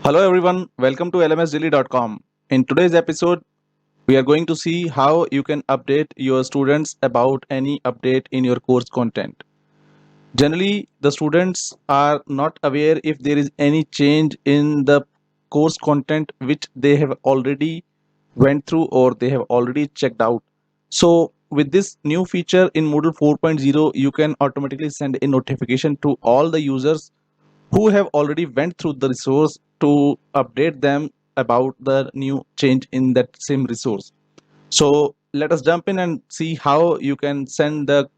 Hello everyone, welcome to lmsdaily.com. In today's episode, we are going to see how you can update your students about any update in your course content. Generally, the students are not aware if there is any change in the course content which they have already went through or they have already checked out. So, with this new feature in Moodle 4.0, you can automatically send a notification to all the users who have already went through the resource to update them about the new change in that same resource. So let us jump in and see how you can send the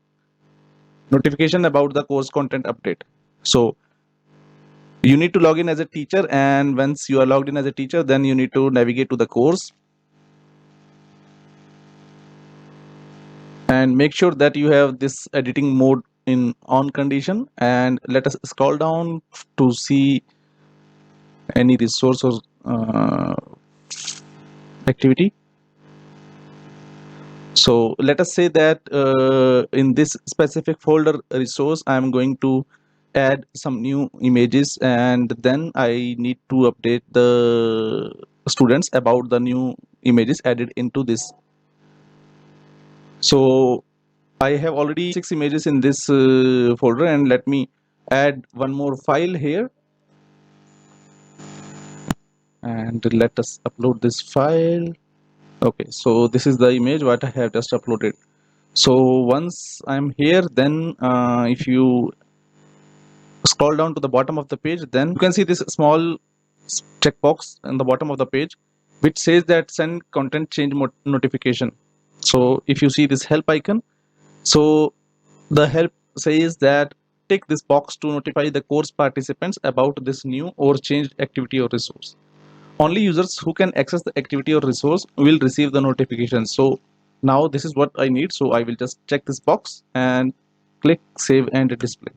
notification about the course content update. So you need to log in as a teacher, and once you are logged in as a teacher, then you need to navigate to the course and make sure that you have this editing mode in on condition, and let us scroll down to see any resource or activity. So let us say that in this specific folder resource, I'm going to add some new images, and then I need to update the students about the new images added into this. So I have already 6 images in this folder, and let me add one more file here, and let us upload this file. Okay, so this is the image what I have just uploaded. So once I'm here, then if you scroll down to the bottom of the page, then you can see this small checkbox in the bottom of the page which says that send content change notification. So if you see this help icon, so the help says that tick this box to notify the course participants about this new or changed activity or resource. Only users who can access the activity or resource will receive the notification. So now this is what I need, so I will just check this box and click save and display.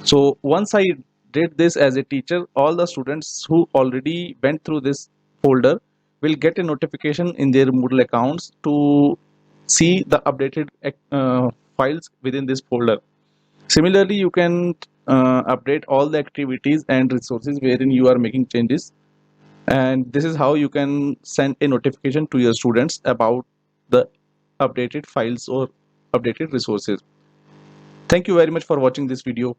So once I did this as a teacher, all the students who already went through this folder will get a notification in their Moodle accounts to see the updated files within this folder. Similarly, you can update all the activities and resources wherein you are making changes, and this is how you can send a notification to your students about the updated files or updated resources. Thank you very much for watching this video.